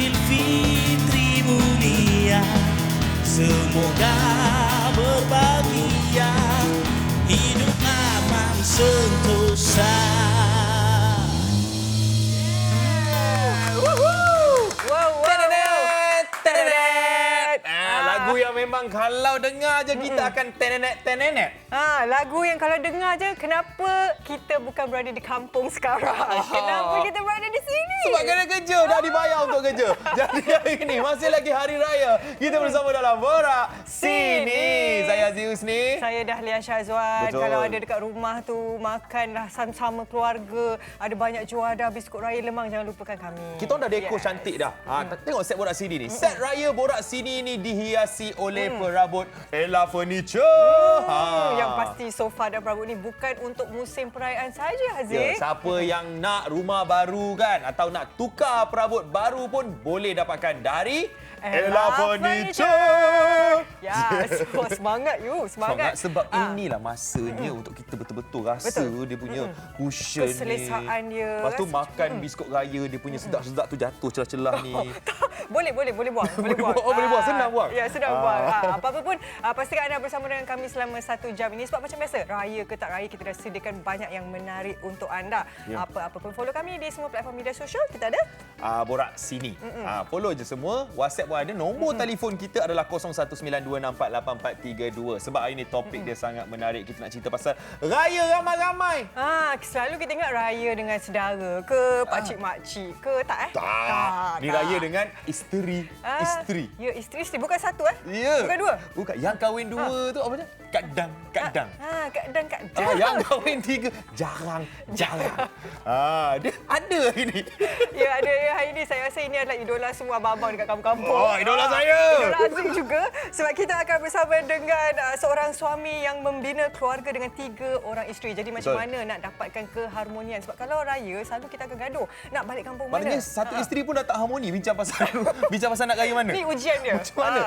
Aidilfitri mulia, semoga berbahagia, hidup aman sentosa. Lagu yang memang kalau dengar je kita akan tenenet. Lagu yang kalau dengar je, kenapa kita bukan berada di kampung sekarang? Kenapa kita berada di sini? Sebab kena kerja, dah dibayar untuk kerja. Jadi hari ini masih lagi hari raya. Kita bersama dalam Borak Sini. Saya Aziz Husni. Saya Dahlia Syazwan. Betul. Kalau ada dekat rumah tu, makanlah sama-sama keluarga. Ada banyak juara biskut raya lemang, jangan lupakan kami. Kita dah dekor cantik dah. Tengok set Borak Sini ni. Set raya Borak Sini ni dihiasi oleh perabot Ella Furniture. Yang pasti sofa dan perabot ni bukan untuk musim perayaan saja, Ya, Aziz. siapa yang nak rumah baru kan atau nak tukar perabot baru pun boleh dapatkan dari Ella Furniture. Ya, so semangat you, semangat. Sebab inilah masanya untuk kita betul-betul rasa dia punya cushion ni. Keselesaan dia. Lepas tu makan biskut raya dia punya sedap-sedap tu jatuh celah-celah ni. Boleh buang. Boleh buang. Boleh buang, senang buang. Ya, senang buang. Apa-apa pun, pastikan anda bersama dengan kami selama 1 jam ini. Sebab macam biasa, raya ke tak raya, kita dah sediakan banyak yang menarik untuk anda. Ya. Apa-apa pun, follow kami di semua platform media sosial. Kita ada Borak Sini. Follow je semua. WhatsApp pun ada. Nombor telefon kita adalah 0192648432. Sebab hari ni topik dia sangat menarik. Kita nak cerita pasal raya ramai-ramai. selalu kita ingat raya dengan saudara ke, pakcik-makcik ke, tak? Tak. Ni raya dengan isteri. Isteri. Ya, isteri. Bukan satu Ya. Bukan dua. Bukan. Yang kahwin 2 tu apa dia? Kadang. Kak Dan. Yang kahwin 3 jarang. Dia ada hari ni. Ya, ada hari ini. Saya rasa ini adalah idola semua abang-abang dekat kampung-kampung. Oh, idola saya. Idola Aziz juga. Sebab kita akan bersama dengan seorang suami yang membina keluarga dengan 3 orang isteri. Jadi macam mana nak dapatkan keharmonian? Sebab kalau raya, selalu kita akan gaduh. Nak balik kampung mana? Maknanya satu isteri pun dah tak harmoni bincang pasal nak raya mana. Ni ujian dia. Macam mana?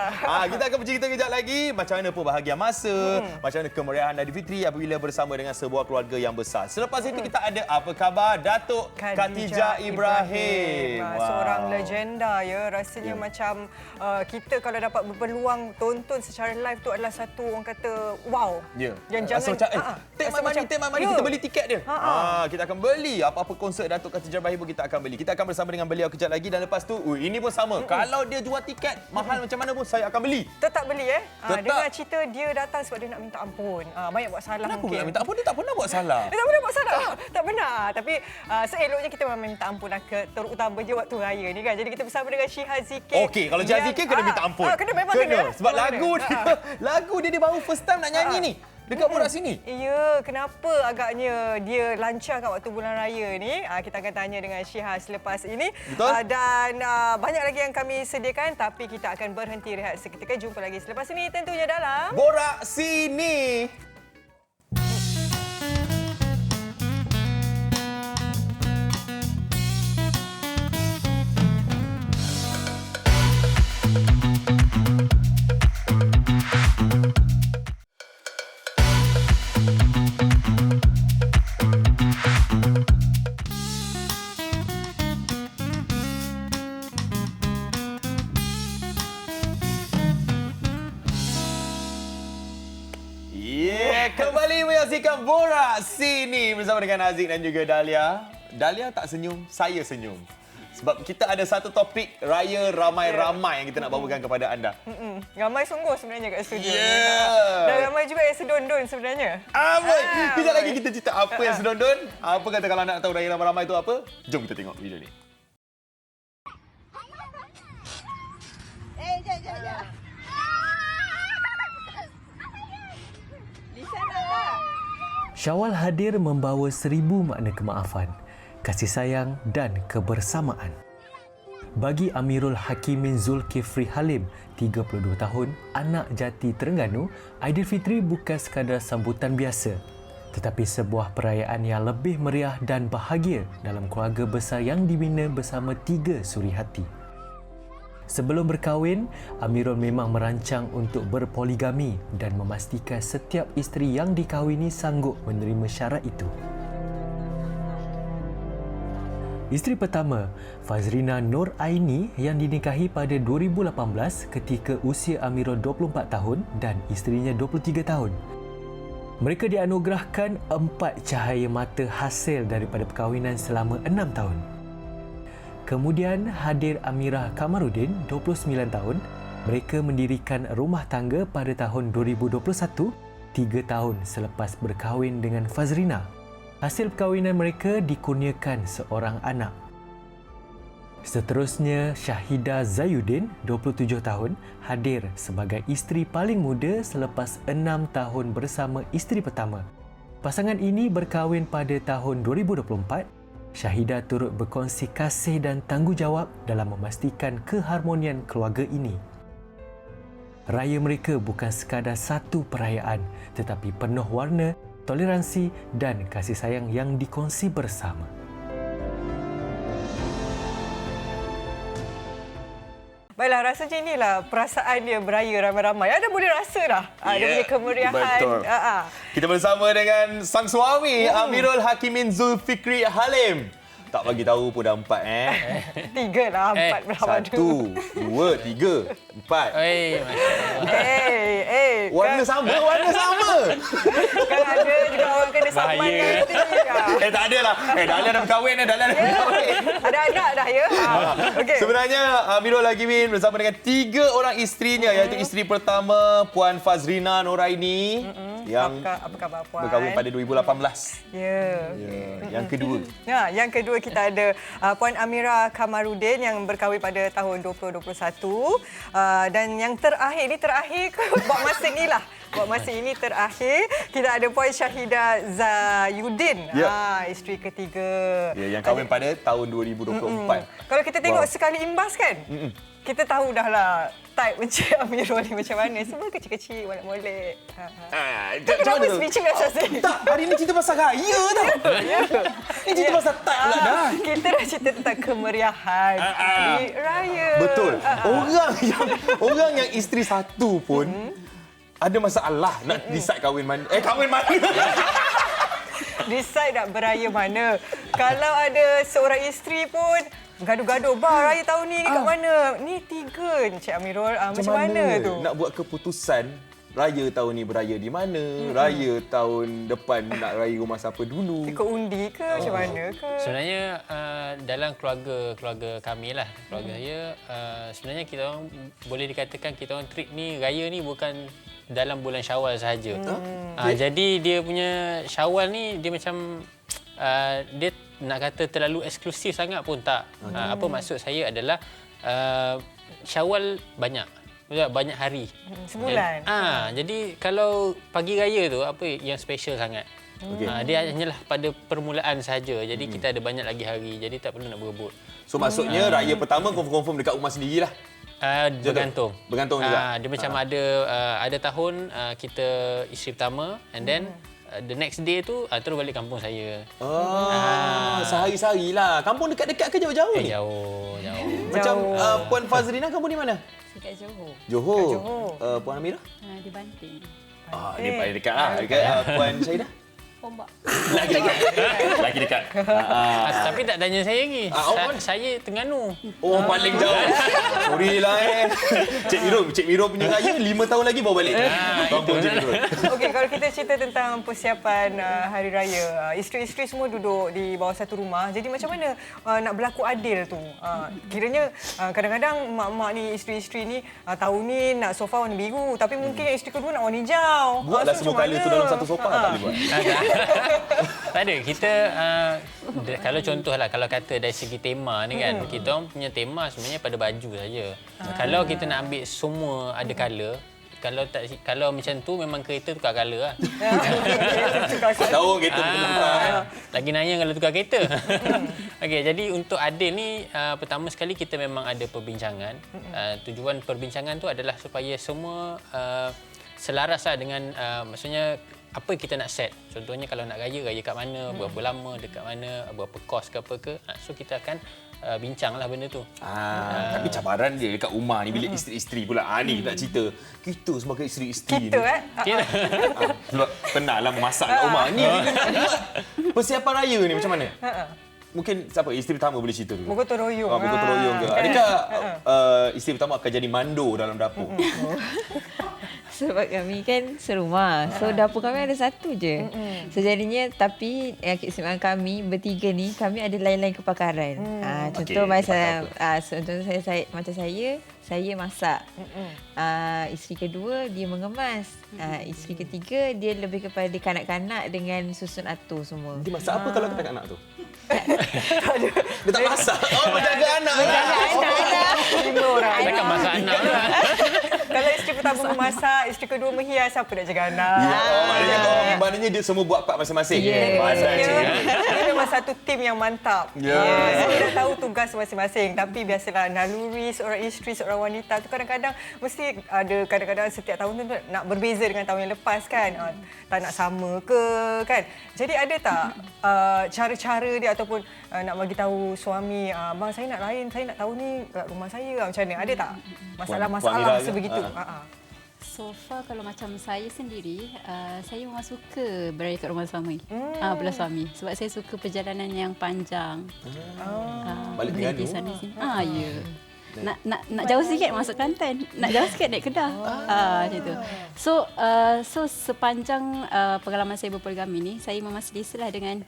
Kita akan bercerita kejap lagi macam mana bahagian masa, macam mana kemeriahan Aidilfitri apabila bersama dengan sebuah keluarga yang besar. Selepas itu kita ada apa khabar Datuk Khadijah Ibrahim. Seorang legenda ya. Rasanya macam kita kalau dapat berpeluang tonton secara live tu adalah satu orang kata wow. Ya. Dan jangan take my money kita beli tiket dia. Kita akan beli apa-apa konsert Datuk Khadijah Ibrahim pun kita akan beli. Kita akan bersama dengan beliau kejap lagi dan lepas tu ini pun sama. Kalau dia jual tiket mahal macam mana pun saya akan beli. Tetap beli Tetap. Dengar cerita dia datang sebab dia nak minta ampun. Banyak buat salah Kenapa mungkin. nak minta ampun? Dia tak pernah buat salah. Dia tak pernah buat salah. Tak pernah. Tapi seeloknya kita memang minta ampun lah, terutamanya waktu raya ni kan. Jadi kita bersama dengan Syiha Zikir. Okey, kalau Syiha Zikir kena minta ampun. Memang kena. Sebab lagu dia baru first time nak nyanyi ni. Dekat Borak Sini. Ya, kenapa agaknya dia lancar kat waktu bulan raya ni? Kita akan tanya dengan Syiha selepas ini. Betul. Dan banyak lagi yang kami sediakan, tapi kita akan berhenti rehat seketika. Jumpa lagi selepas ini tentunya dalam Borak Sini. Kembali menyaksikan Borak Sini bersama dengan Aziz dan juga Dahlia. Dahlia tak senyum, saya senyum. Sebab kita ada satu topik raya ramai-ramai yang kita nak bawakan kepada anda. Ramai sungguh sebenarnya kat studio. Yeah. Dan ramai juga yang sedondon sebenarnya. Kejap lagi kita cerita apa yang sedondon. Apa kata kalau nak tahu raya ramai-ramai itu apa? Jom kita tengok video ni. Jom. Syawal hadir membawa 1000 makna kemaafan, kasih sayang dan kebersamaan. Bagi Amirul Hakimin Zulkifli Halim, 32 tahun, anak jati Terengganu, Aidilfitri bukan sekadar sambutan biasa, tetapi sebuah perayaan yang lebih meriah dan bahagia dalam keluarga besar yang dibina bersama 3 suri hati. Sebelum berkahwin, Amirul memang merancang untuk berpoligami dan memastikan setiap isteri yang dikahwini sanggup menerima syarat itu. Isteri pertama, Fazrina Nur Aini yang dinikahi pada 2018 ketika usia Amirul 24 tahun dan isterinya 23 tahun. Mereka dianugerahkan 4 cahaya mata hasil daripada perkahwinan selama 6 tahun. Kemudian hadir Amirah Kamarudin, 29 tahun. Mereka mendirikan rumah tangga pada tahun 2021, 3 tahun selepas berkahwin dengan Fazrina. Hasil perkahwinan mereka dikurniakan seorang anak. Seterusnya, Syahidah Zayuddin, 27 tahun, hadir sebagai isteri paling muda selepas 6 tahun bersama isteri pertama. Pasangan ini berkahwin pada tahun 2024. Syahidah turut berkongsi kasih dan tanggungjawab dalam memastikan keharmonian keluarga ini. Raya mereka bukan sekadar satu perayaan, tetapi penuh warna, toleransi dan kasih sayang yang dikongsi bersama. Baiklah, rasanya inilah perasaan dia beraya ramai-ramai. Anda boleh rasa dah. Dia punya kemeriahan. Betul. Kita bersama dengan sang suami, Amirul Hakimin Zulfikri Halim. Tak bagi tahu pun dah 4 3 lah, 4 berapa 1, 2, 3, 4. Warna sama, warna sama. Kan ada juga orang kena saman nanti. Tak ada lah. Dahlia dah berkahwin dah. Dahlia dah berkahwin. Ada anak dah ya. Okay. Sebenarnya Amirul Hakimin bersama dengan 3 orang isterinya, iaitu isteri pertama Puan Fazrina Noraini yang apa khabar Puan? berkahwin pada 2018. Ya. Yang kedua. Yang kedua kita ada Puan Amirah Kamarudin yang berkahwin pada tahun 2021. Dan yang terakhir, ini terakhir ke buat masa ni lah. Buat masa ini terakhir, kita ada Puan Syahidah Zayuddin, isteri ketiga. Ya, yang kahwin pada tahun 2024. Kalau kita tengok sekali imbas kan, kita tahu dah lah type Encik Amirul ni macam mana. Semua kecil-kecil, molek-molek. Kenapa speech biasa sih? Tak, hari ni cerita pasal raya tau. Ni cerita pasal type pula dah. Kita dah cerita tentang kemeriahan di raya. Betul. Orang yang isteri satu pun ada masalah nak decide kahwin mana. Kahwin mana? Decide nak beraya mana. Kalau ada seorang isteri pun gaduh-gaduh, raya tahun ni kat mana? Ni 3 Encik Amirul. Macam mana tu? Nak buat keputusan raya tahun ni beraya di mana? Raya tahun depan nak raya rumah siapa dulu? Ikut undi ke macam mana ke? Sebenarnya dalam keluarga kami lah, keluarga saya, sebenarnya kita orang boleh dikatakan kita orang treat ni raya ni bukan dalam bulan Syawal sahaja. Jadi dia punya Syawal ni dia macam dia nak kata terlalu eksklusif sangat pun tak. Apa maksud saya adalah Syawal banyak hari. Sebulan. Jadi kalau pagi raya tu apa yang special sangat. Dia hanyalah pada permulaan sahaja. Jadi kita ada banyak lagi hari. Jadi tak perlu nak berebut. So maksudnya raya pertama confirm dekat rumah sendirilah. Bergantung juga. Dia macam ada tahun kita isteri pertama and then the next day tu terus balik kampung saya. Sehari-sehari lah. Kampung dekat-dekat ke jauh-jauh ni? Jauh. Macam Puan Fazrina kampung di mana? Dekat Johor. Johor. Puan Amirah? Di Banting. Dia paling dekat lah. Dekat Puan Syahidah? Pombak. Lagi dekat. Tapi tak tanya saya lagi. Saya Terengganu. Paling jauh. Sorry lah Cik Miro punya raya 5 tahun lagi baru balik. Kampung Cik Miro. Okey, kalau kita cerita tentang persiapan hari raya, isteri-isteri semua duduk di bawah satu rumah. Jadi macam mana nak berlaku adil tu? Kiranya kadang-kadang mak-mak ni, isteri-isteri ni tahun ni nak sofa warna biru, tapi mungkin yang isteri kedua nak warna hijau. Buatlah semua colour tu dalam satu sofa tak boleh buat. Tak ada. Kita kalau contohlah kalau kata dari segi tema ni kan, kita orang punya tema sebenarnya pada baju saja. Kalau kita nak ambil semua ada colour, kalau macam tu memang kereta tukar colour lah. Tahu kereta tukar. Lagi nanya kalau tukar kereta. Okey, jadi untuk adil ni pertama sekali kita memang ada perbincangan. Tujuan perbincangan tu adalah supaya semua selaras lah dengan maksudnya apa kita nak set. Contohnya kalau nak raya kat mana, berapa lama, dekat mana, berapa kos ke apa ke. So kita akan bincanglah benda tu. Tapi cabaran dia dekat rumah ni bila isteri-isteri pula. Ni nak cerita. Kita sebagai isteri-isteri Kita ni. Sebab pernahlah memasak kat rumah. Ni persiapan raya ni macam mana? mungkin siapa isteri pertama boleh cerita dulu. Bergotong royong. Bergotong royong ke? Adakah isteri pertama akan jadi mandor dalam dapur? Sebab kami kan serumah. So dapur kami ada satu je. So jadinya tapi keistimewaan kami bertiga ni kami ada lain-lain kepakaran. Contoh macam contoh saya macam saya masak. Isteri kedua dia mengemas. Isteri ketiga dia lebih kepada kanak-kanak dengan susun atur semua. Dia masak apa kalau kanak-kanak tu? Dia tak masak. Oh, menjaga anak. Lima orang. Takkan masak anak lah. Kalau isteri pertama memasak, isteri kedua menghias, siapa nak jaga anak? Maknanya dia semua buat part masing-masing. Dia memang satu tim yang mantap. Semua dah tahu tugas masing-masing. Tapi biasalah naluri seorang isteri, seorang wanita tu kadang-kadang mesti ada kadang-kadang setiap tahun tu nak berbeza dengan tahun yang lepas kan. Tak nak sama ke kan. Jadi ada tak cara-cara dia ataupun nak bagi tahu suami, abang saya nak lain, saya nak tahu ni kat rumah saya macam mana? Ada tak masalah-masalah sebegitu? So far kalau macam saya sendiri, saya memang suka beraya kat rumah suami. Belah suami. Sebab saya suka perjalanan yang panjang. Balik Terengganu. Sana sini. Ya. Nak jauh sikit masuk Kelantan, nak jauh sikit naik Kedah. Macam tu. So sepanjang pengalaman saya berpoligami ni, saya memang selesa dengan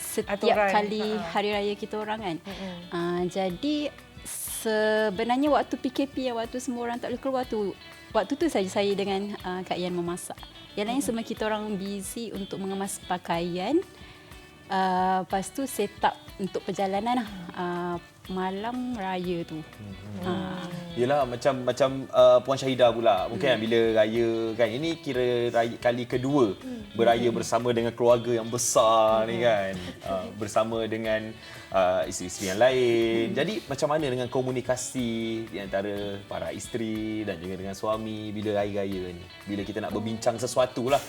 setiap kali hari raya kita orang kan. Jadi sebenarnya waktu PKP yang waktu semua orang tak boleh keluar tu, waktu tu saja saya dengan Kak Yan memasak. Yang lain semua kita orang busy untuk mengemas pakaian. Lepas tu set up untuk perjalanan malam raya tu. Yelah macam Puan Syahidah pula. Mungkin bila raya kan, ini kira raya kali kedua beraya bersama dengan keluarga yang besar ni kan. Bersama dengan isteri-isteri yang lain. Jadi macam mana dengan komunikasi di antara para isteri dan juga dengan suami bila raya-raya ni? Bila kita nak berbincang sesuatu lah.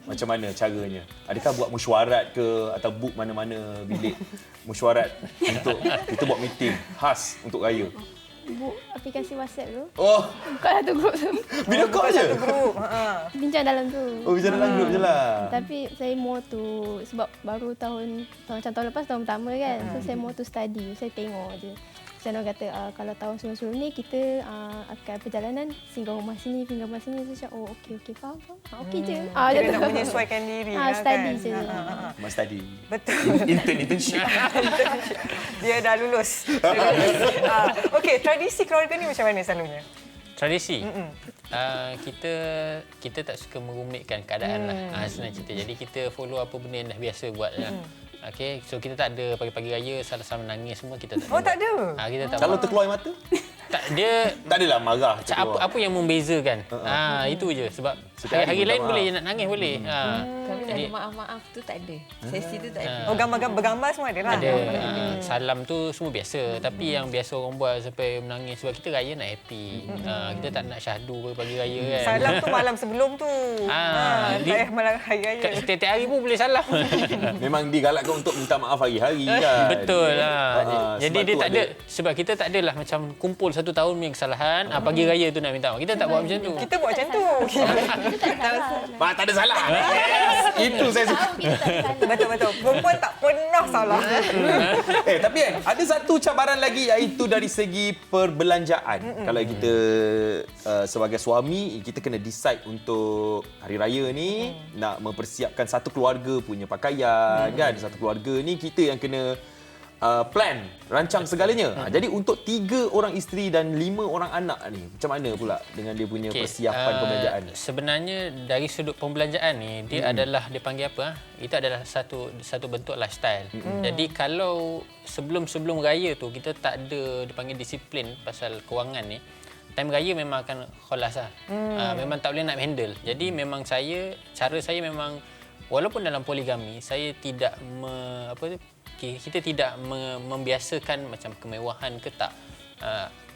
Macam mana caranya? Adakah buat mesyuarat ke atau book mana-mana bilik mesyuarat untuk kita buat meeting khas untuk raya? Book aplikasi WhatsApp tu. Oh, Buka satu grup tu. video call je? Bincang dalam tu. Oh, bicara dalam grup je lah. Tapi saya more tu sebab baru macam tahun lepas tahun pertama kan. So saya more tu study. Saya tengok je. Macam orang kata kalau tahun sebelum-sebelum ni kita akan perjalanan singgah rumah sini, singgah rumah sini. So macam okey faham. Okey je. Dia nak menyesuaikan diri study kan. je. Mas study. Betul. Internship. Dia dah lulus. Okey, tradisi keluarga ni macam mana selalunya? Tradisi? Kita tak suka merumitkan keadaan lah. Senang cerita. Jadi kita follow apa benda yang dah biasa buat lah. Okay, so kita tak ada pagi-pagi raya salah-salah menangis semua kita tak ada. Oh, tak ada? Kita tak Kalau buat. terkeluar air mata? Dia Tak adalah marah. apa yang membezakan. Itu je sebab hari-hari lain boleh nak nangis boleh. Kami nak ada maaf-maaf tu tak ada. Sesi tu tak ada. Oh, bergambar semua ada lah. Ada salam tu semua biasa, tapi yang biasa orang buat sampai menangis sebab kita raya nak happy. Kita tak nak syahdu pagi raya kan. Salam tu malam sebelum tu. Tak payah malam hari raya. Setiap hari pun boleh salam. Memang digalakkan untuk minta maaf hari-hari kan. Betul lah. Jadi dia tak ada, sebab kita tak adalah macam kumpul satu tahun punya kesalahan, pagi raya tu nak minta maaf. Kita tak buat macam tu. Kita buat macam tu. Tak ada salah. Itu saya suka. Betul-betul. Perempuan tak pernah salah. Tapi kan ada satu cabaran lagi iaitu dari segi perbelanjaan. Kalau kita sebagai suami, kita kena decide untuk hari raya ni nak mempersiapkan satu keluarga punya pakaian kan. Satu keluarga ni kita yang kena plan, rancang segalanya. Jadi untuk 3 orang isteri dan 5 orang anak ni, macam mana pula dengan dia punya persiapan perbelanjaan? Sebenarnya dari sudut pembelanjaan ni, dia adalah, dia panggil apa? Itu adalah satu bentuk lifestyle. Jadi kalau sebelum raya tu kita tak ada dipanggil disiplin pasal kewangan ni, time raya memang akan kholas lah. Memang tak boleh nak handle. Jadi memang cara saya memang, walaupun dalam poligami, saya tidak kita tidak membiasakan macam kemewahan ke tak.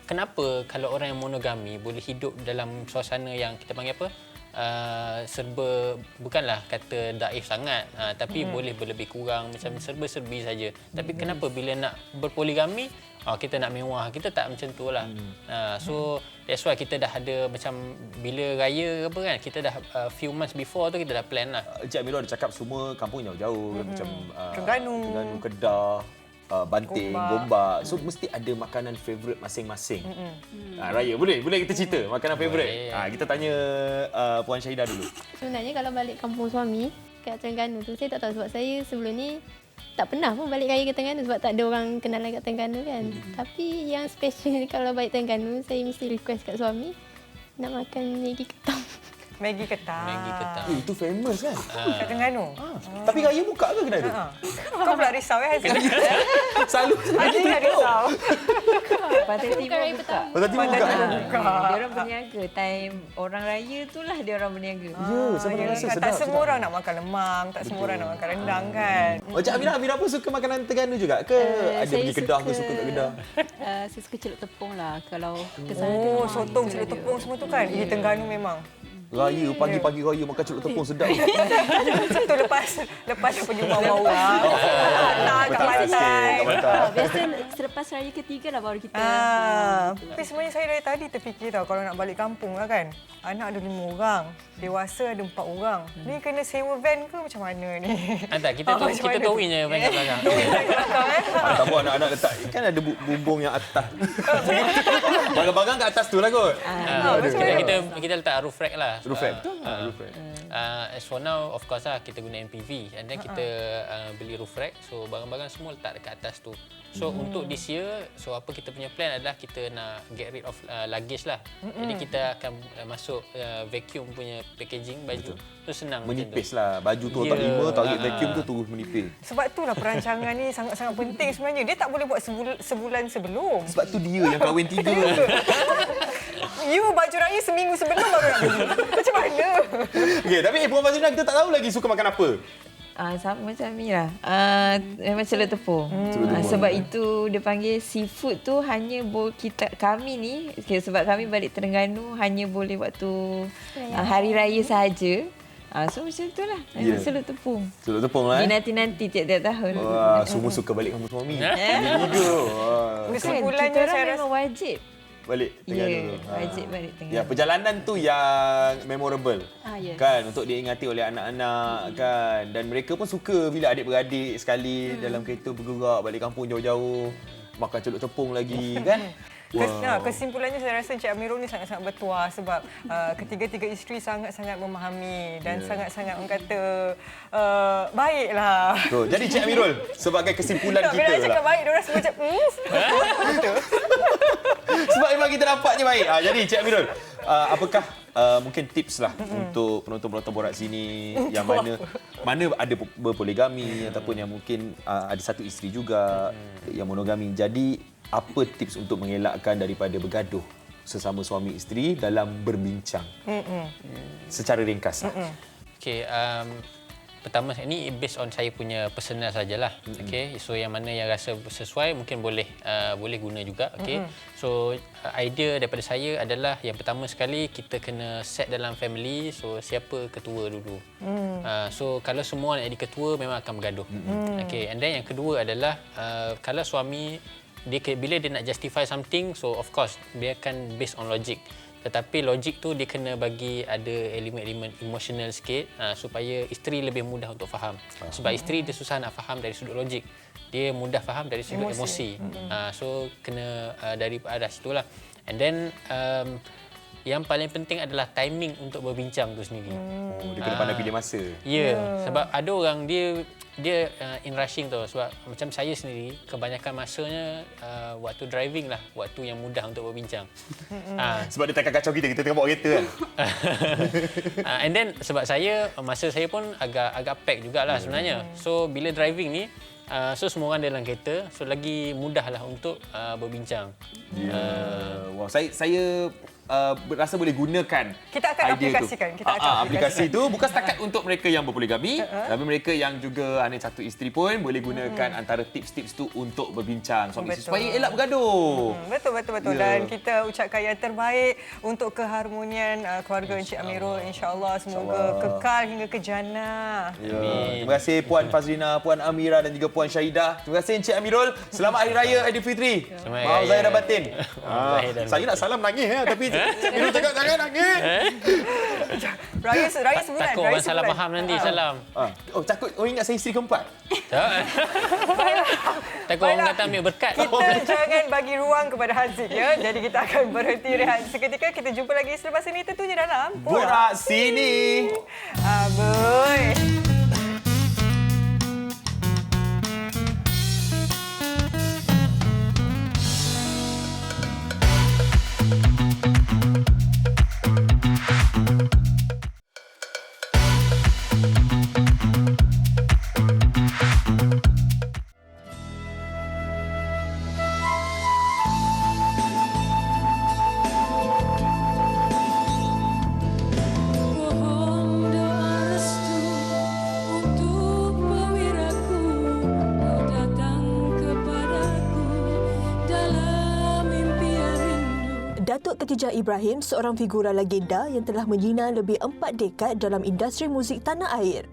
Kenapa kalau orang yang monogami boleh hidup dalam suasana yang kita panggil apa? Serba, bukanlah kata daif sangat, tapi boleh berlebih kurang, macam serba-serbi saja. Tapi kenapa bila nak berpoligami, kita nak mewah, kita tak macam tu lah. So that's why kita dah ada macam bila raya apa kan, kita dah few months before tu kita dah plan lah. Encik Amirul ada cakap semua kampung jauh-jauh macam Terengganu, Kedah. banting, gombak. So mesti ada makanan favourite masing-masing. Raya, boleh kita cerita makanan favourite? Kita tanya Puan Syahidah dulu. Sebenarnya kalau balik kampung suami kat Terengganu tu, saya tak tahu sebab saya sebelum ni tak pernah pun balik raya ke Terengganu sebab tak ada orang kenalan kat Terengganu kan. Tapi yang special kalau balik Terengganu, saya mesti request kat suami nak makan Maggi ketam. Maggi ketam. Itu famous kan? Kat Terengganu. Tapi raya buka ke kedai tu? Kau pula risau Selalu Ada yang risau. Pantai Timur buka. Pantai Timur buka. Dia orang berniaga. Time orang raya itulah dia orang berniaga. Ya, saya rasa sedap. Tak semua orang nak makan lemang, tak semua orang nak makan rendang kan. Cik Amira pun suka makanan Terengganu juga ke? Ada pergi kedah ke, suka kat kedah? Saya suka celup tepung lah. Kalau ke sana Sotong, celup tepung semua tu kan. Terengganu memang. Raya, pagi-pagi raya makan celup tepung sedap. Itu lepas pergi bawah orang. Kat pantai. Biasa selepas raya ketiga lah baru kita. Tapi sebenarnya saya dari tadi terfikir tau, kalau nak balik kampung lah kan. Anak ada 5 orang, dewasa ada 4 orang. Ni kena sewa van ke macam mana ni? Tak, kita towing je van kat belakang. Tak apa, anak-anak letak. Kan ada bumbung yang atas. Barang-barang kat atas tu lah kot. Kita letak roof rack lah. Roof rack. As for now, of course lah, kita guna MPV. And then kita beli roof rack. So, barang-barang semua letak dekat atas tu. So, untuk this year, so apa kita punya plan adalah kita nak get rid of luggage lah. Jadi, kita akan masuk vacuum punya packaging baju. So, senang. Menipis lah. Baju tu tak 5, tarik vacuum tu terus menipis. Sebab itulah perancangan ni sangat-sangat penting sebenarnya. Dia tak boleh buat sebulan sebelum. Sebab tu dia yang kahwin 3. You baju raya seminggu sebelum baru nak beli. Macam mana? Okay, tapi Puan Fazlina kita tak tahu lagi suka makan apa. Sama macam Amira. Memang celup tepung. Sebab itu dia panggil seafood tu hanya kami ni, sebab kami balik Terengganu hanya boleh waktu hari raya sahaja. So macam itulah. Celup tepung. Celup tepung lah. Dinanti-nanti tiap-tiap tahun. Wah, semua suka balik kampung suami. Kesimpulannya saya rasa memang wajib balik Terengganu. Wajib balik Terengganu. Ya, perjalanan tu yang memorable. Yes. Kan, untuk diingati oleh anak-anak kan, dan mereka pun suka bila adik-beradik sekali dalam kereta bergerak balik kampung jauh-jauh, makan celup tepung lagi kan. Kesimpulannya saya rasa Encik Amirul ni sangat-sangat bertuah sebab ketiga-tiga isteri sangat-sangat memahami dan sangat-sangat orang kata baiklah. Jadi Encik Amirul, sebagai kesimpulan kita bila lah. cakap baik, diorang semua macam sebab memang kita nampaknya baik. Jadi Encik Amirul, apakah mungkin tips lah untuk penonton-penonton Borak Sini yang mana ada berpoligami ataupun yang mungkin ada satu isteri juga yang monogami. Jadi apa tips untuk mengelakkan daripada bergaduh sesama suami isteri dalam berbincang? Secara ringkas lah. Okay, pertama ni based on saya punya personal sajalah. Okay, so yang mana yang rasa sesuai mungkin boleh guna juga. Okay, so idea daripada saya adalah yang pertama sekali kita kena set dalam family. So siapa ketua dulu. So kalau semua nak jadi ketua memang akan bergaduh. Okay, and then yang kedua adalah kalau suami bila dia nak justify something, so of course dia akan based on logic. Tetapi logik tu dia kena bagi ada elemen-elemen emotional sikit supaya isteri lebih mudah untuk faham. Sebab isteri dia susah nak faham dari sudut logik. Dia mudah faham dari sudut emosi. So kena dari arah situlah. And then yang paling penting adalah timing untuk berbincang tu sendiri. Dia kena pandai pilih masa. Ya, sebab ada orang dia in rushing tu. Sebab macam saya sendiri, kebanyakan masanya waktu driving lah, waktu yang mudah untuk berbincang. Sebab dia takkan kacau kita tengah bawa kereta kan. And then sebab masa saya pun agak pack jugalah sebenarnya. So bila driving ni, so semua orang dalam kereta, so lagi mudahlah untuk berbincang. Wah, saya rasa boleh gunakan kita akan aplikasikan. Aplikasi tu bukan setakat untuk mereka yang berpoligami, tapi mereka yang juga hanya satu isteri pun boleh gunakan antara tips-tips tu untuk berbincang suami isteri supaya elak bergaduh. Betul. Dan kita ucapkan yang terbaik untuk keharmonian keluarga Encik Amirul. InsyaAllah semoga kekal hingga ke jannah. Terima kasih Puan Fazlina, Puan Amira dan juga Puan Syahidah. Terima kasih Encik Amirul. Selamat Hari Raya Aidilfitri. Maaf zahir dan batin. Saya nak salam nangis tapi Cakap jangan nangis. Raya sebulan. Takut orang salah faham nanti salam. Oh, takut orang ingat saya isteri keempat. Takut orang kata ambil berkat. Kita jangan bagi ruang kepada Haziq ya. Jadi kita akan berhenti rehat seketika. Kita jumpa lagi selepas ini tentunya dalam Borak Sini. Aboy. Datuk Khatijah Ibrahim, seorang figura legenda yang telah menyinar lebih 4 dekad dalam industri muzik tanah air.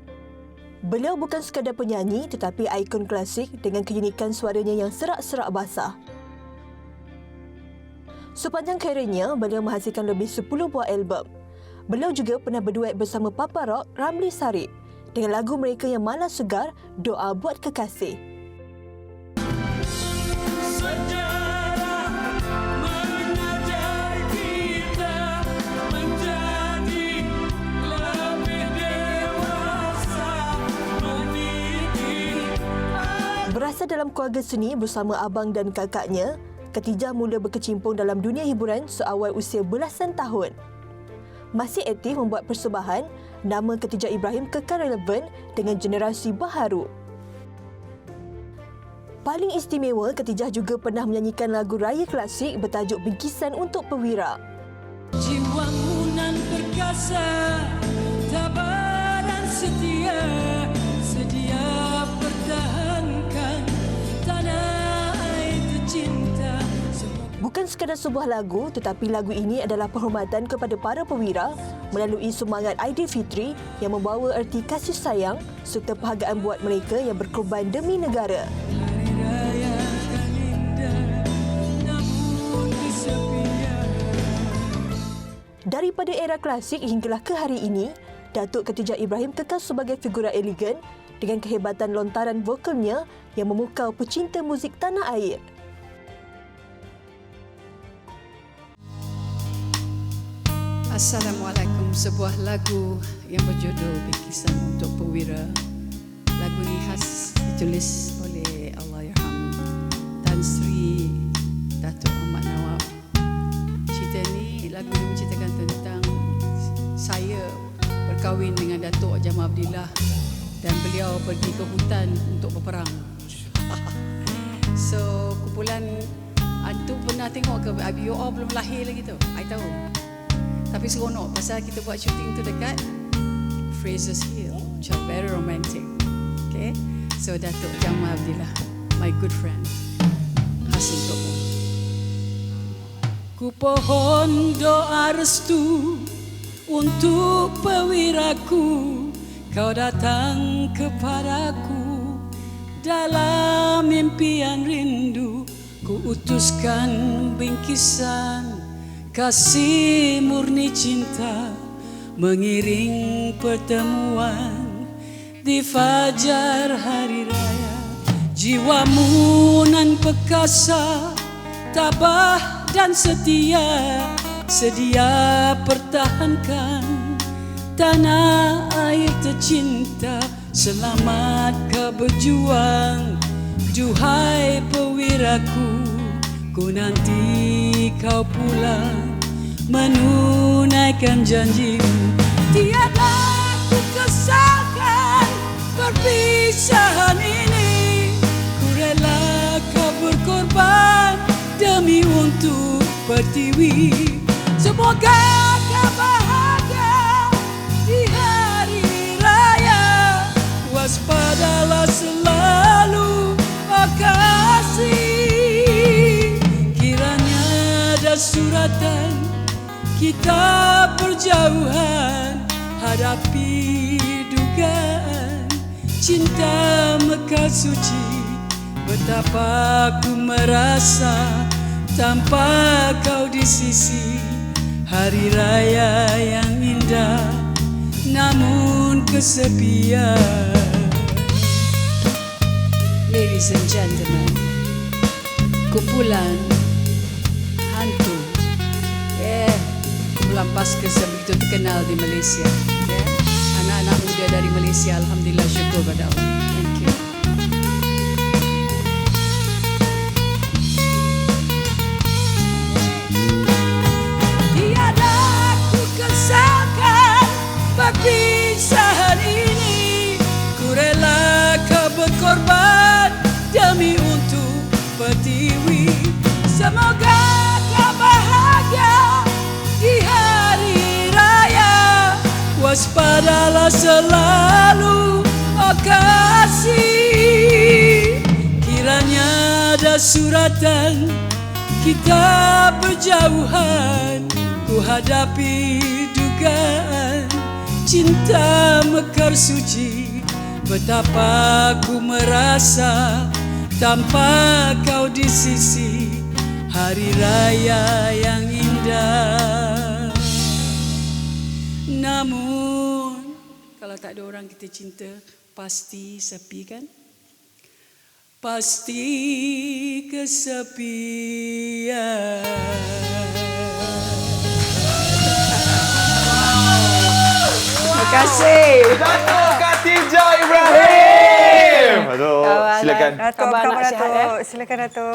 Beliau bukan sekadar penyanyi tetapi ikon klasik dengan keunikan suaranya yang serak-serak basah. Sepanjang karirnya, beliau menghasilkan lebih 10 buah album. Beliau juga pernah berduet bersama Papa Rock Ramli Sarip dengan lagu mereka yang malas segar, Doa Buat Kekasih. Berasal dalam keluarga seni bersama abang dan kakaknya, Khatijah mula berkecimpung dalam dunia hiburan seawal usia belasan tahun. Masih aktif membuat persembahan, nama Khatijah Ibrahim kekal relevan dengan generasi baharu. Paling istimewa, Khatijah juga pernah menyanyikan lagu raya klasik bertajuk Bingkisan untuk Perwira. Jiwamu nan perkasa, tabah dan setia, sedia pertahankan tanah air tercinta. Bukan sekadar sebuah lagu, tetapi lagu ini adalah penghormatan kepada para perwira melalui semangat Aidilfitri yang membawa erti kasih sayang serta perhargaan buat mereka yang berkorban demi negara. Daripada era klasik hinggalah ke hari ini, Datuk Khatijah Ibrahim kekal sebagai figura elegan dengan kehebatan lontaran vokalnya yang memukau pecinta muzik tanah air. Assalamualaikum, sebuah lagu yang berjudul Bingkisan untuk Perwira. Lagu ini khas ditulis oleh Allahyarham Tan Sri Datuk Ahmad Nawab. Cerita ni, lagu ini menceritakan tentang saya berkahwin dengan Datuk Jamal Abdillah dan beliau pergi ke hutan untuk berperang. So, kumpulan antum pernah tengok ke you all belum lahir lagi tu? I tahu. Tapi seronok pasal kita buat syuting tu dekat Fraser's Hill, which are very romantic. Okay, so Datuk Jamal Abdillah, my good friend, khas untukmu. Ku pohon doa restu untuk perwiraku, kau datang kepadaku dalam impian rindu. Ku utuskan bingkisan kasih murni cinta, mengiring pertemuan di fajar hari raya. Jiwamu nan perkasa, tabah dan setia, sedia pertahankan tanah air tercinta. Selamat kau berjuang, duhai perwiraku. Ku nanti kau pulang menunaikan janjimu. Tiada ku kesalkan perpisahan ini. Ku rela kau berkorban demi untuk pertiwi. Semoga kau bahagia di hari raya. Waspadalah selalu, oh kasih. Suratan kita berjauhan, hadapi dugaan cinta mekar suci. Betapa ku merasa tanpa kau di sisi, Hari raya yang indah namun kesepian. Ladies and gentlemen, kumpulan hantu, kumpulan Paskes yang begitu terkenal di Malaysia. Anak-anak muda dari Malaysia, alhamdulillah, syukur pada Allah. Thank you. Tiada ku kesalkan perpisahan ini, ku rela kau berkorban demi untuk Pertiwi. Semoga kau bahagia di hari raya, waspadalah selalu, oh kasih. Kiranya ada suratan kita berjauhan, ku hadapi dugaan cinta mekar suci. Betapa ku merasa tanpa kau di sisi, hari raya yang indah. Namun kalau tak ada orang kita cinta, pasti sepi kan? Pasti kesepian. Terima kasih. Datuk Khatijah Ibrahim. Aduh, silakan. Datuk, Datuk. Silakan Datuk.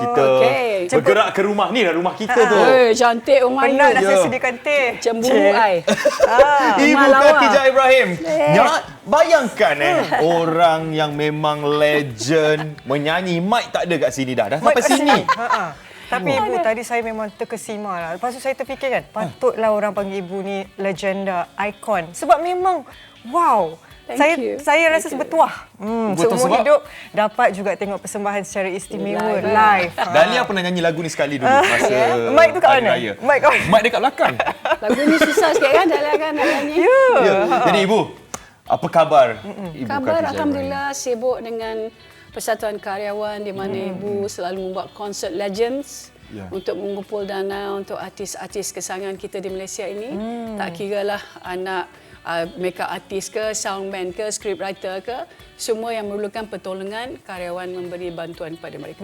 Kita bergerak ke rumah ni dah, rumah kita tu. Cantik rumah you. Penat dah saya sediakan teh. Cemburu ai. Ibu Khatijah Ibrahim. Bayangkan orang yang memang legend menyanyi. Mic tak ada kat sini dah. Dah sampai sini. Tapi Ibu, tadi saya memang terkesima lah. Lepas tu saya terfikir kan, patutlah orang panggil Ibu ni legenda, ikon. Sebab memang, wow. Saya rasa bertuah. Seumur hidup dapat juga tengok persembahan secara istimewa live. Dahlia pernah nyanyi lagu ni sekali dulu masa Mic tu kat mana? Mic dekat belakang. Lagu ni susah sikit kan Dahlia kan nak nyanyi. Jadi Ibu, apa khabar? Ibu Khabar Khatijah alhamdulillah sibuk dengan Persatuan Karyawan di mana Ibu selalu membuat konsert Legends untuk mengumpul dana untuk artis-artis kesayangan kita di Malaysia ini. Tak kiralah anak makeup artis ke, soundman ke, scriptwriter ke, semua yang memerlukan pertolongan, karyawan memberi bantuan kepada mereka.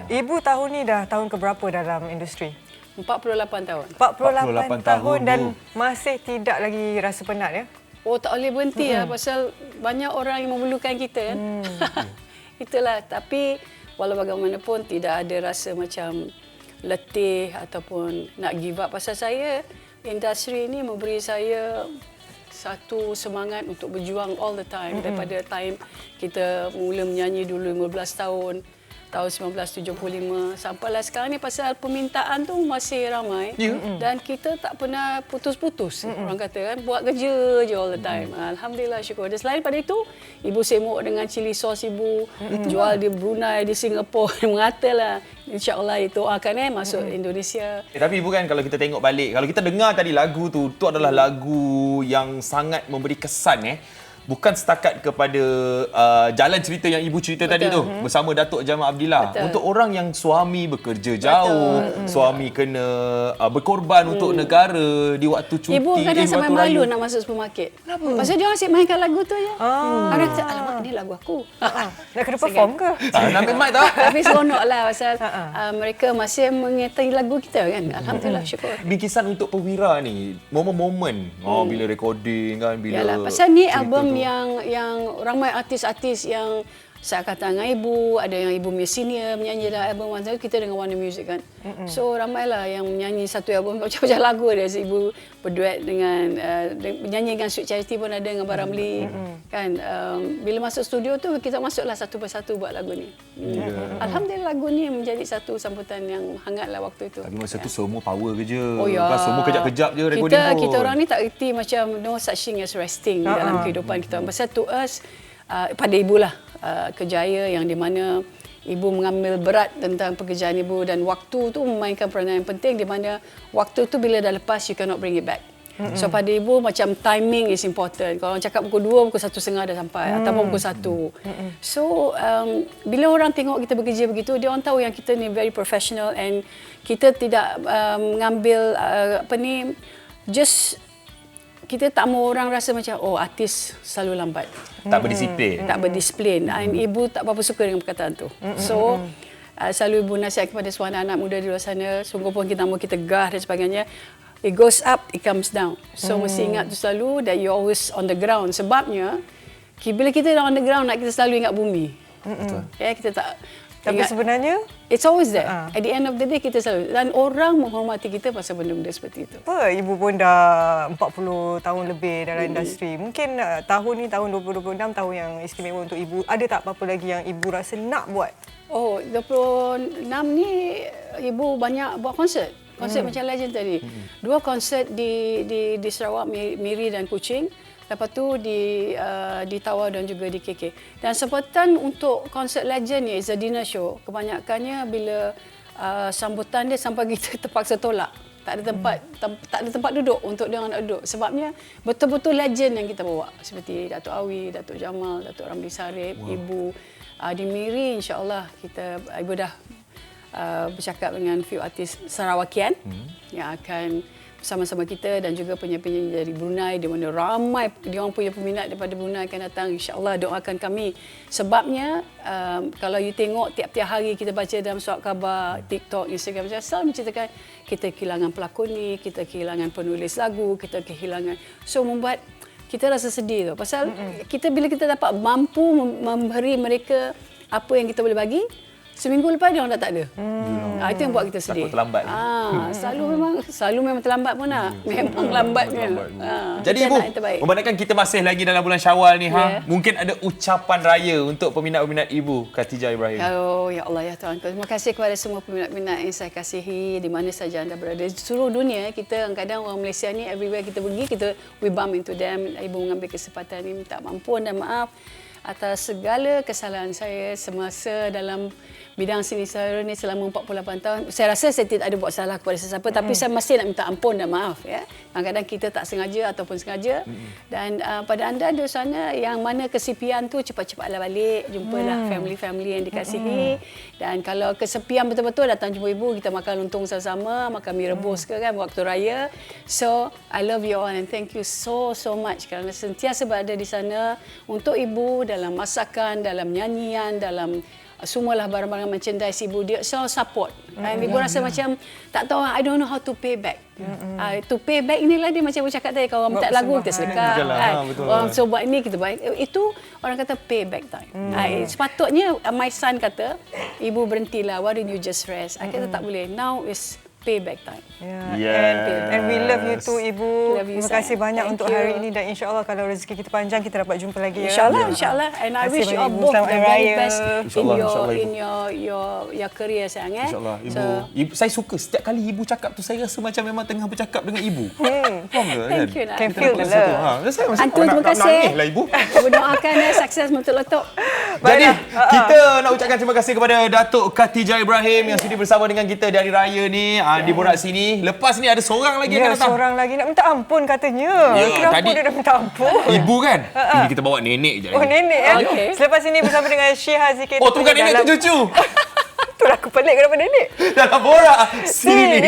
Ibu tahun ni dah tahun keberapa dalam industri? 48 tahun. 48 tahun dan masih tidak lagi rasa penat ya? Oh, tak boleh berhenti lah pasal banyak orang yang memerlukan kita kan. Itulah, tapi walau bagaimanapun tidak ada rasa macam letih ataupun nak give up. Pasal saya, industri ini memberi saya satu semangat untuk berjuang all the time. Daripada time kita mula menyanyi dulu 15 tahun, tahun 1975 sampailah sekarang ni, pasal permintaan tu masih ramai dan kita tak pernah putus-putus. Orang kata kan, buat kerja je all the time. Alhamdulillah, syukur. Dan selain pada itu, Ibu sibuk dengan chili sauce Ibu, jual di Brunei, di Singapura, mengatalah insya-Allah itu akan masuk Indonesia. Tapi Ibu kan, kalau kita tengok balik, kalau kita dengar tadi lagu tu adalah lagu yang sangat memberi kesan bukan setakat kepada jalan cerita yang Ibu cerita tadi tu bersama Datuk Jamal Abdillah. Untuk orang yang suami bekerja jauh, suami kena berkorban untuk negara di waktu cuti. Ibu kadang sampai malu nak masuk supermarket. Kenapa? Pasal dia orang asyik mainkan lagu tu je. Orang kata, alamak, ni lagu aku. Nak kena perform ke? Nak ambil mic tak? Tapi seronok lah pasal mereka masih mengerti lagu kita kan. Alhamdulillah, syukur. Bingkisan untuk perwira ni, momen-momen bila recording kan, bila yalah, pasal ni album yang ramai artis-artis yang saya kata dengan Ibu, ada yang Ibu punya senior menyanyi dalam album masa kita dengan Warner Music kan. So ramailah yang menyanyi satu album macam-macam lagu dia. Ibu berduet dengan menyanyi dengan Sweet Charity pun ada dengan Baramli kan. Bila masuk studio tu kita masuklah satu persatu buat lagu ni. Alhamdulillah lagu ni menjadi satu sambutan yang hangatlah waktu itu. Tapi masa tu semua power kerja. Oh ya. Semua kejap-kejap je recording pun. Kita orang ni tak reti macam no such thing as resting dalam kehidupan kita. Pasal to us pada Ibu lah kejaya yang di mana Ibu mengambil berat tentang pekerjaan Ibu dan waktu tu memainkan peranan yang penting di mana waktu tu bila dah lepas you cannot bring it back. So pada ibu macam timing is important. Kalau orang cakap pukul 2, pukul 1.30 dah sampai ataupun pukul 1. So bila orang tengok kita bekerja begitu, dia orang tahu yang kita ni very professional and kita tidak mengambil just kita tak mau orang rasa macam artis selalu lambat. Tak berdisiplin. Tak berdisiplin. Dan ibu tak berapa suka dengan perkataan tu. So selalu ibu nasihat kepada semua anak-anak muda di luar sana, sungguh pun kita mahu kita tegah dan sebagainya. It goes up, it comes down. So mesti ingat tu selalu that you always on the ground. Sebabnya bila kita on the ground, kita selalu ingat bumi. Kita tak. Tapi sebenarnya it's always there. At the end of the day kita selalu, dan orang menghormati kita pasal benda-benda seperti itu. Ibu pun dah 40 tahun lebih dalam industri. Mungkin tahun ni tahun 2026 tahun yang istimewa untuk ibu. Ada tak apa-apa lagi yang ibu rasa nak buat? 26 ni ibu banyak buat konsert. Konsert macam legend tadi. 2 konsert di Sarawak, Miri dan Kuching. Lepas tu di Tawau dan juga di KK. Dan sempatan untuk konsert legend ni is a dinner show. Kebanyakannya bila sambutan dia sampai kita terpaksa tolak. Tak ada tempat duduk untuk dia orang nak duduk. Sebabnya betul-betul legend yang kita bawa. Seperti Datuk Awi, Datuk Jamal, Datuk Ramli Sarip, Ibu. Di Miri insya-Allah ibu dah bercakap dengan few artis Sarawakian yang akan bersama-sama kita dan juga penyanyi-penyanyi dari Brunei, di mana ramai dia orang punya peminat daripada Brunei akan datang. InsyaAllah doakan kami. Sebabnya kalau you tengok tiap-tiap hari kita baca dalam surat khabar, TikTok, Instagram, selalu menceritakan kita kehilangan pelakon ni, kita kehilangan penulis lagu, kita kehilangan. So membuat kita rasa sedih tu. Pasal bila kita dapat mampu memberi mereka apa yang kita boleh bagi, seminggu lepas dia orang dah tak ada. Itu yang buat kita sedih. Takut terlambat. Selalu memang terlambat pun nak. Memang lambatnya. Jadi ibu, memandangkan kita masih lagi dalam bulan Syawal ni, mungkin ada ucapan raya untuk peminat-peminat ibu Khatijah Ibrahim. Ya Allah ya Tuhan. Terima kasih kepada semua peminat-peminat yang saya kasihi di mana saja anda berada. Di seluruh dunia kita kadang orang Malaysia ni everywhere kita pergi we bump into them. Ibu mengambil kesempatan ini minta ampun dan maaf atas segala kesalahan saya semasa dalam bidang seni sara ni selama 48 tahun. Saya rasa saya tidak ada buat salah kepada sesiapa, tapi saya masih nak minta ampun dan maaf. Kadang-kadang kita tak sengaja ataupun sengaja. Dan pada anda di sana yang mana kesepian tu, cepat-cepatlah balik. Jumpalah family-family yang dikasihi. Dan kalau kesepian betul-betul, datang jumpa ibu, kita makan lontong sama-sama, makan mie rebus ke kan waktu raya. So, I love you all and thank you so much kerana sentiasa berada di sana untuk ibu dalam masakan, dalam nyanyian, dalam semualah barang-barang merchandise ibu dia selalu support. Ibu rasa macam tak tahu, I don't know how to pay back. To pay back inilah dia macam ibu cakap tadi, kalau orang minta lagu kita sedekah. Orang so buat ini kita buat. Itu orang kata pay back time. Sepatutnya my son kata, ibu berhentilah, why don't you just rest. I kata tak boleh. Now is payback time. And we love you too, Ibu. Terima kasih banyak untuk hari ini dan insya-Allah kalau rezeki kita panjang kita dapat jumpa lagi ya. Insya-Allah. And I wish you all both the very best in your career sayang Insya-Allah. Ibu, saya suka setiap kali ibu cakap tu saya rasa macam memang tengah bercakap dengan ibu. Faham ke? Thank you. Can feel the love. Saya macam terima kasih. Lah ibu. Ibu doakan sukses meletup. Jadi kita nak ucapkan terima kasih kepada Datuk Khatijah Ibrahim yang sudi bersama dengan kita di hari raya ni. Di Borak Sini. Lepas ni ada seorang lagi yang akan datang. Seorang lagi nak minta ampun katanya. Kenapa dia dah minta ampun? Ibu kan? Ini kita bawa nenek je lagi. Nenek kan? Okay. Selepas ini bersama dengan Syiha Zikir. Tu bukan nenek, tu cucu. Itulah aku pelik kenapa nenek. Dalam Borak Sini.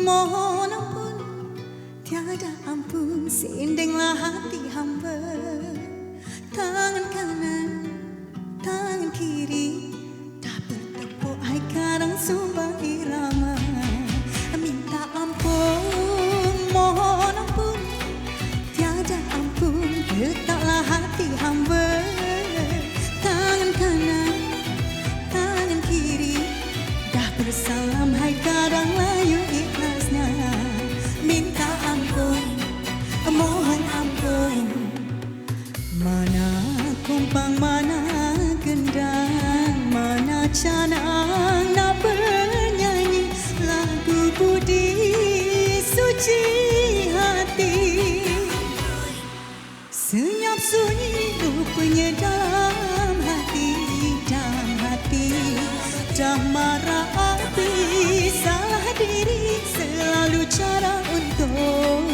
Mohon ampun, tiada ampun, sindinglah hati hamba. Tangan kanan, tangan kiri, dah bertepuk hai kadang sumbang irama. Minta ampun budi suci hati. Senyap sunyi rupanya dalam hati, dalam hati. Dah marah api, salah diri, selalu cara untuk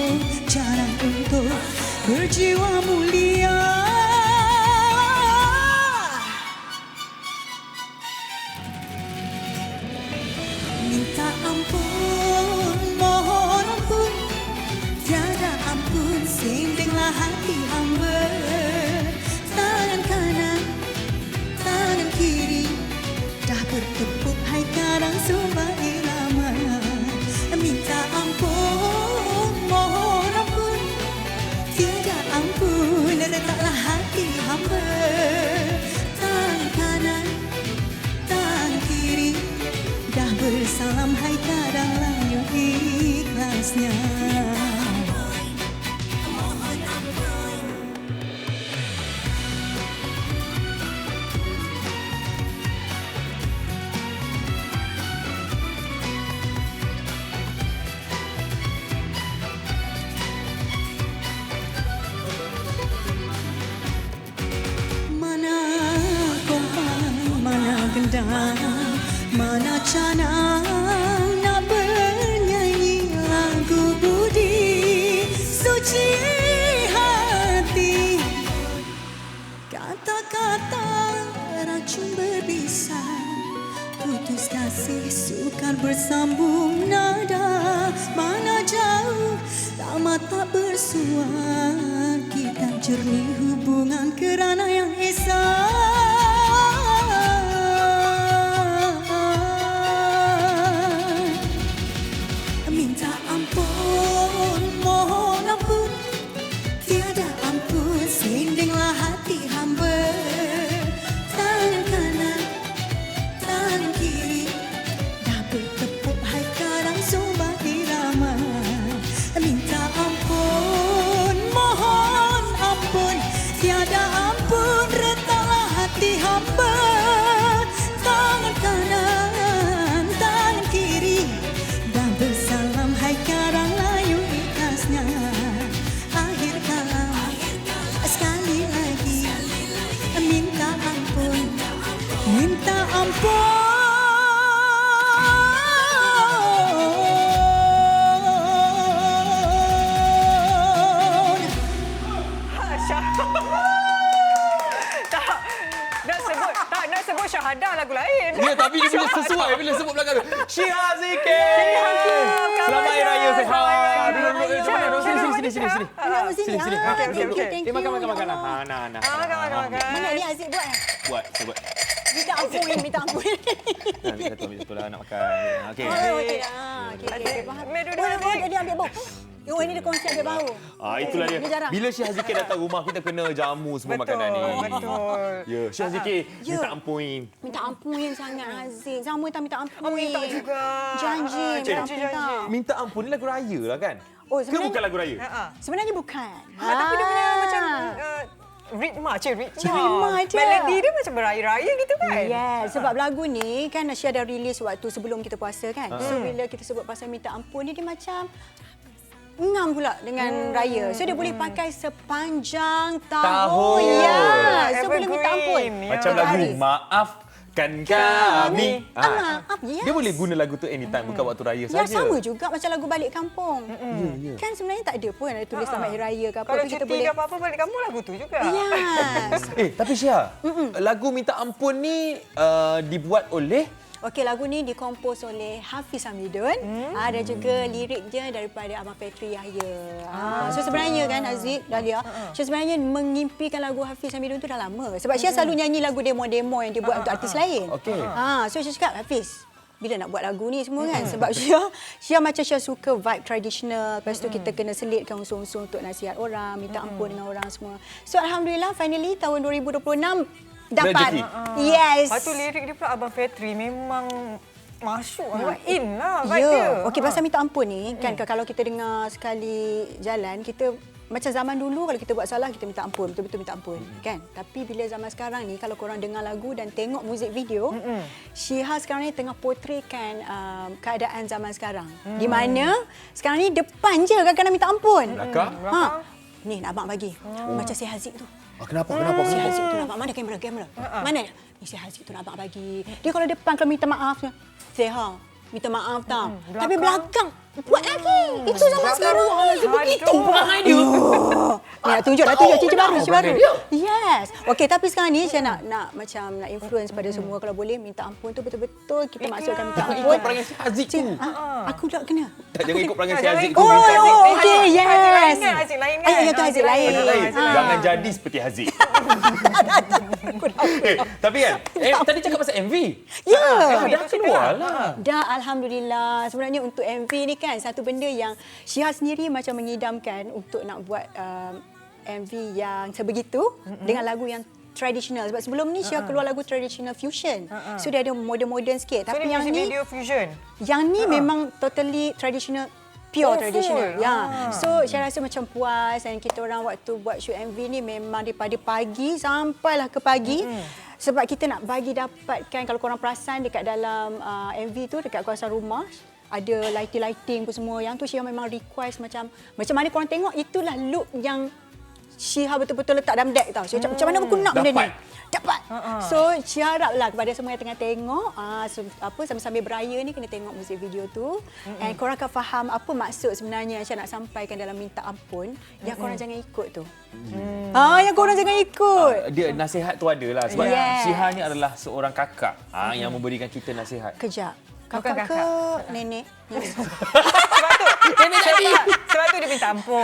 berjiwa mulia. Minta ampun, mohon ampun, tiada ampun, sindinglah hati hamba. Tangan kanan, tangan kiri, dah bertepuk hai kadang sumpah irama. Minta ampun, mohon ampun, tiada ampun, letaklah hati hamba. Tangan kanan, tangan kiri, dah bersalam hai kadang layu ikhlasnya. Mana canang nak bernyanyi lagu budi suci hati. Kata-kata racun berbisa, putus kasih sukar bersambung nada. Mana jauh lama tak bersua, kita jernih hubungan kerana yang esa. Syahadah lagu lain. Ya, tapi dia boleh sesuai bila sebut belakang tu. Syiha Zikir. Selamat Hari Raya sehat. Duduk. Sini. Sini. Okey. Makan. Nah. Makan. Mana ni Aziz buat? Saya buat. Minta ampun. Minta tu lah nak makan. Okey. Okey. Faham. Dia ambil bau. Ini dia kongsi ambil bau. Itulah dia. Bila Syiha Zikir datang rumah, kita kena jamu semua makanan ni. Betul. Ya, Syiha Zikir, minta ampun. Minta ampun sangat Aziz. Sama tak minta ampun. Minta juga. Janji. Minta ampun ni lagu raya lah kan? Ke bukan lagu raya? Sebenarnya bukan. Tapi dia punya macam ritma dia. Melodi dia macam beraya-raya gitu kan? Yes, sebab lagu ni kan Syah dah release waktu sebelum kita puasa kan. So bila kita sebut pasal minta ampun ni, dia macam ngam pula dengan raya. So dia boleh pakai sepanjang tahun. Ya, so boleh minta ampun. Macam lagu Maafkan Kami. Maaf, yes. Dia boleh guna lagu tu anytime, bukan waktu raya saja. Ya, sama juga macam lagu Balik Kampung. Kan sebenarnya tak ada pun ada tulis selamat Hari Raya ke apa. Kalau kita cuti boleh ke apa-apa balik kampung lagu tu juga. Yes. Tapi Syah, lagu Minta Ampun ni dibuat oleh Okey, lagu ni dikompos oleh Hafiz Hamidun. Dan juga lirik dia daripada Abang Petri Yahya. So sebenarnya kan Aziz, Dahlia, Syah sebenarnya mengimpikan lagu Hafiz Hamidun tu dah lama. Sebab Syah selalu nyanyi lagu demo-demo yang dia buat untuk artis lain. Okey. So Syah cakap, Hafiz, bila nak buat lagu ni semua kan? Sebab Syah macam Syah suka vibe tradisional. Lepas tu kita kena selitkan unsur-unsur untuk nasihat orang, minta ampun dengan orang semua. So Alhamdulillah, finally tahun 2026, dapat. Yes. Lepas tu lirik dia pula Abang Petri memang masuk in lah vibe dia. Okey, pasal minta ampun ni kan, kalau kita dengar sekali jalan, kita macam zaman dulu kalau kita buat salah kita minta ampun, betul-betul minta ampun, kan? Tapi bila zaman sekarang ni kalau korang dengar lagu dan tengok muzik video, Shiha sekarang ni tengah portraykan keadaan zaman sekarang. Di mana sekarang ni depan je kadang-kadang minta ampun. Belakang? Ni nak abang bagi. Macam si Haziq tu. Kenapa? Si Haziq tu nak abang. Mana kamera? Mana? Ni si Haziq tu nak abang bagi. Dia kalau depan kalau minta maaf, Seha, minta maaf tau. Tapi belakang buat lagi. Itu zaman sekarang. Begitu perangai dia. Ni nak tunjuk cincin baru. Yes. Okey, tapi sekarang ni saya nak macam nak influence pada semua kalau boleh minta ampun tu betul-betul kita masukkan minta ampun. Ikut perangai si Haziq tu. Aku tak kena. Jangan ikut perangai si Haziq tu. Okey, yes. Haziq lain kan? Itu Haziq lain. Jangan jadi seperti Haziq. Tapi kan, tadi cakap pasal MV. Ya. Dah keluar lah. Dah, alhamdulillah. Sebenarnya untuk MV ni kan satu benda yang Shiha sendiri macam mengidamkan untuk nak buat MV yang sebegitu dengan lagu yang tradisional. Sebab sebelum ni Shiha keluar lagu traditional fusion. So dia ada modern-modern sikit. Tapi yang ni video fusion. Yang ni memang totally traditional. Pure traditional. Ya. So saya rasa macam puas dan kita orang waktu buat shoot MV ni memang daripada pagi sampailah ke pagi. Sebab kita nak bagi dapatkan kalau korang perasan dekat dalam MV tu dekat kawasan rumah ada lighting pun semua. Yang tu Shiha memang request macam mana korang tengok itulah look yang Shiha betul-betul letak dalam deck tau. So, macam mana aku nak benda ni? Dapat. So Shiha haraplah kepada semua yang tengah tengok sambil beraya ni kena tengok muzik video tu. And korang akan faham apa maksud sebenarnya Shiha nak sampaikan dalam minta ampun. Yang korang jangan ikut tu. Yang korang jangan ikut. Dia nasihat tu ada lah. Sebab Shiha ni adalah seorang kakak yang memberikan kita nasihat. Kejap. Kakak ke nenek? Sebab tu dia minta ampun.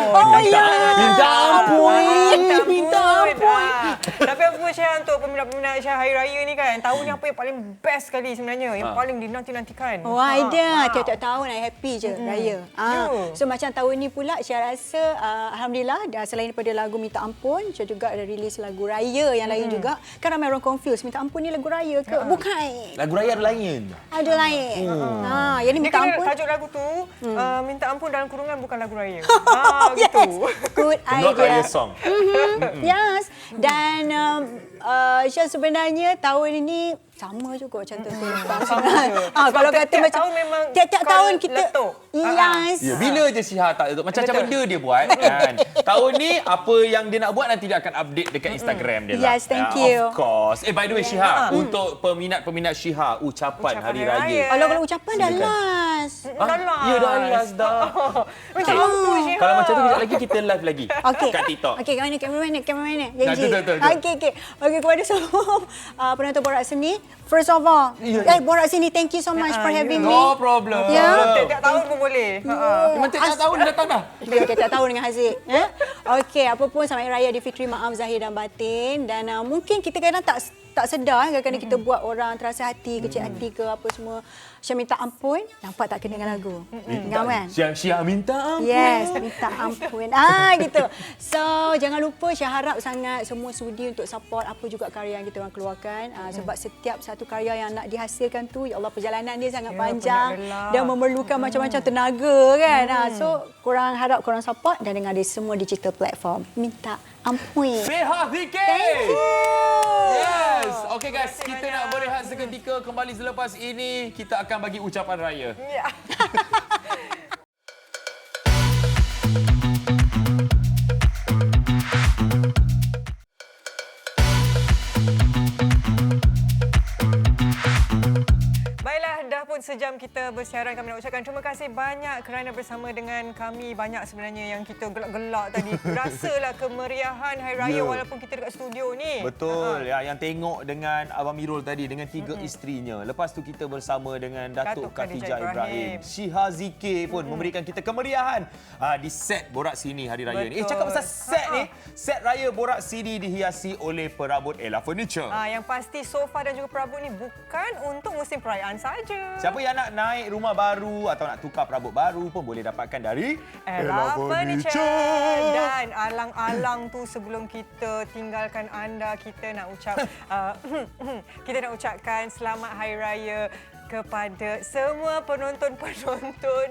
Minta ampun. Tapi apa Syah untuk peminat-peminat Syah Hari Raya ni kan, tahun ni apa yang paling best sekali sebenarnya, yang paling dinanti-nantikan? Ada. Tiap-tiap tahun I happy je raya. So macam tahun ni pula Syah rasa alhamdulillah selain daripada lagu Minta Ampun, Syah juga ada release lagu raya yang lain juga. Kan ramai orang confuse, Minta Ampun ni lagu raya ke? Bukan. Lagu raya ada lain. Ada lain. Yang ni Minta Ampun. Tajuk lagu tu Minta Ampun dalam kurungan bukan lagu raya. Gitu. Good idea. Not raya song. Yes. Dan Syah sebenarnya tahun ini sama juga macam tu. Kalau kata macam tiap-tiap tahun kita yes. Bila je Shiha tak macam benda dia buat kan. Tahun ni apa yang dia nak buat nanti dia akan update dekat Instagram dia lah. Yes, thank you. Of course. By the way Shiha, untuk peminat-peminat Shiha, ucapan Hari Raya. Kalau ucapan dah last. Ya dah last dah. Kalau macam tu kejap lagi kita live lagi kat TikTok. Okey, kameraman ni? Okey, kepada semua penonton Borak Seni, first of all, Borak Sini, thank you so much for having me. No problem. Tiap tahun pun boleh. Memang tiap tahun dia datang dah. Tiap tahun dengan Haziq. Okey, apa pun selamat Raya Aidilfitri, maaf zahir dan batin. Dan mungkin kita kadang tak sedar kadang-kadang kita buat orang terasa hati, kecil hati ke apa semua. Syah minta ampun, nampak tak kena dengan lagu. Ngam kan? Syah minta ampun. Yes, minta ampun. Gitu. So, jangan lupa Syah harap sangat semua sudi untuk support apa juga karya yang kita orang keluarkan. Sebab setiap satu karya yang nak dihasilkan tu, ya Allah, perjalanan dia sangat panjang dan memerlukan macam-macam tenaga kan. So, korang harap korang support dan dengar di semua digital platform. Minta ampun. Shiha Zikir. Thank you. Yes. Okay guys, kita nak berehat seketika. Kembali selepas ini kita akan bagi ucapan raya. Sejam kita bersiaran, kami nak ucapkan terima kasih banyak kerana bersama dengan kami. Banyak sebenarnya yang kita gelak-gelak tadi. Rasalah kemeriahan Hari Raya walaupun kita dekat studio ni. Betul. Yang tengok dengan Abang Mirul tadi dengan 3 isterinya. Lepas tu kita bersama dengan Datuk Khatijah Ibrahim. Shiha Zikir pun memberikan kita kemeriahan di set Borak Sini Hari Raya ni. Cakap pasal set ni, set Raya Borak Sini dihiasi oleh perabot Ella Furniture. Yang pasti sofa dan juga perabot ni bukan untuk musim perayaan saja. Siapa yang nak naik rumah baru atau nak tukar perabot baru pun boleh dapatkan dari Ella Furniture. Dan alang-alang tu sebelum kita tinggalkan anda, kita nak ucapkan selamat Hari Raya kepada semua penonton-penonton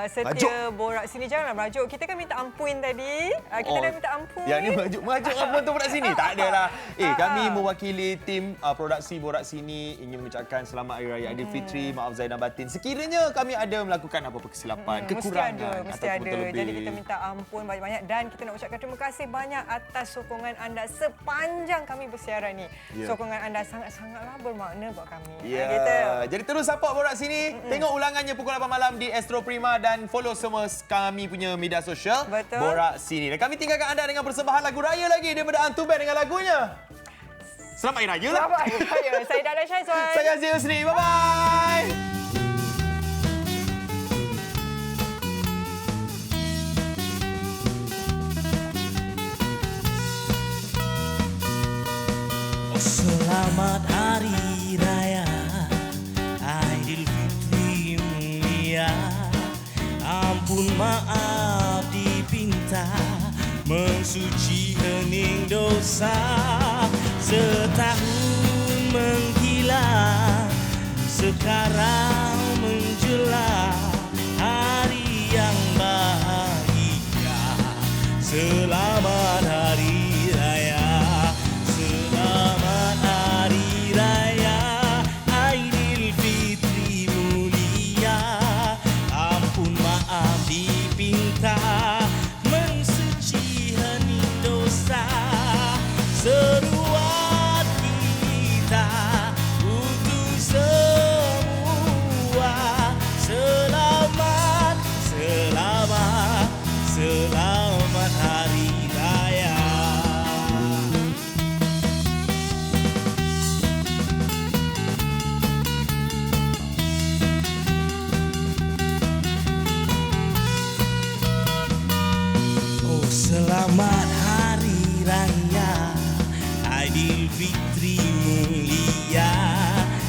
setia Borak Sini. Janganlah merajuk. Kita kan minta ampun tadi. Kita dah minta ampun. Yang ni merajuk penonton Borak Sini. Tak adalah. Kami mewakili tim produksi Borak Sini ingin mengucapkan selamat Hari Raya Aidilfitri. Maaf zahir dan batin. Sekiranya kami ada melakukan apa-apa kesilapan, kekurangan mesti ada. Jadi kita minta ampun banyak-banyak dan kita nak ucapkan terima kasih banyak atas sokongan anda sepanjang kami bersiaran ni. Sokongan anda sangat-sangatlah bermakna buat kami. Jadi terus support Borak Sini. Tengok ulangannya pukul 8 malam di Astro Prima dan follow semua kami punya media sosial Borak Sini. Dan kami tinggalkan anda dengan persembahan lagu raya lagi daripada Hantu Band dengan lagunya Selamat Hari Raya lah. Selamat Hari Raya. Saya Dahlia Syazwan. Saya Azil Husni. Bye-bye. Selamat Hari Raya Aidilfitri mulia. Ampun maaf dipinta, mensuci hening dosa. Setahun menghilang, sekarang menjelang hari yang bahagia. Selamat Hari Raya. Selamat Hari Raya Aidilfitri mulia. Ampun maaf dipinta, mensuci hening dosa. Seruan kita untuk semua. Selamat, selamat, selamat Hari Raya. Oh, selamat Hari Raya Aidilfitri mulia.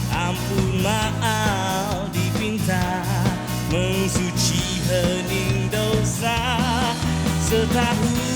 Ampun maaf dipinta, mensuci hening dosa. Setahun